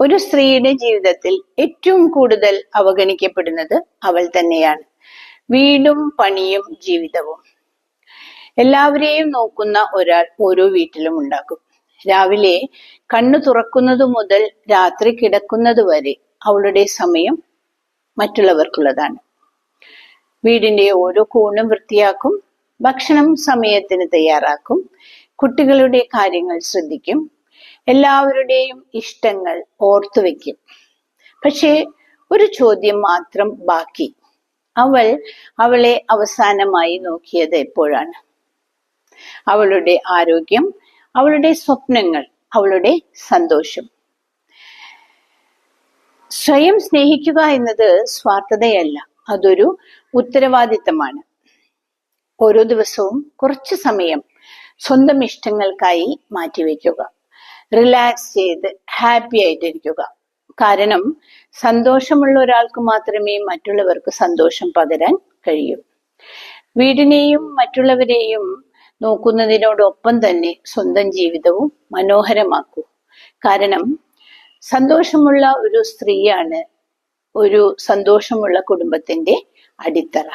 ഒരു സ്ത്രീയുടെ ജീവിതത്തിൽ ഏറ്റവും കൂടുതൽ അവഗണിക്കപ്പെടുന്നത് അവൾ തന്നെയാണ്. വീടും പണിയും ജീവിതവും. എല്ലാവരെയും നോക്കുന്ന ഒരാൾ ഓരോ വീട്ടിലും ഉണ്ടാകും. രാവിലെ കണ്ണു തുറക്കുന്നത് മുതൽ രാത്രി കിടക്കുന്നത് വരെ അവളുടെ സമയം മറ്റുള്ളവർക്കുള്ളതാണ്. വീടിന്റെ ഓരോ കോണും വൃത്തിയാക്കും, ഭക്ഷണം സമയത്തിന് തയ്യാറാക്കും, കുട്ടികളുടെ കാര്യങ്ങൾ ശ്രദ്ധിക്കും, എല്ലാവരുടെയും ഇഷ്ടങ്ങൾ ഓർത്തുവെക്കും. പക്ഷേ ഒരു ചോദ്യം മാത്രം ബാക്കി. അവളെ അവസാനമായി നോക്കിയത് എപ്പോഴാണ്? അവളുടെ ആരോഗ്യം, അവളുടെ സ്വപ്നങ്ങൾ, അവളുടെ സന്തോഷം. സ്വയം സ്നേഹിക്കുക എന്നത് സ്വാർത്ഥതയല്ല, അതൊരു ഉത്തരവാദിത്തമാണ്. ഓരോ ദിവസവും കുറച്ചു സമയം സ്വന്തം ഇഷ്ടങ്ങൾക്കായി മാറ്റിവെക്കുക. റിലാക്സ് ചെയ്ത് ഹാപ്പി ആയിട്ടിരിക്കുക. കാരണം സന്തോഷമുള്ള ഒരാൾക്ക് മാത്രമേ മറ്റുള്ളവർക്ക് സന്തോഷം പകരാൻ കഴിയൂ. വീടിനെയും മറ്റുള്ളവരെയും നോക്കുന്നതിനോടൊപ്പം തന്നെ സ്വന്തം ജീവിതവും മനോഹരമാക്കൂ. കാരണം സന്തോഷമുള്ള ഒരു സ്ത്രീയാണ് ഒരു സന്തോഷമുള്ള കുടുംബത്തിന്റെ അടിത്തറ.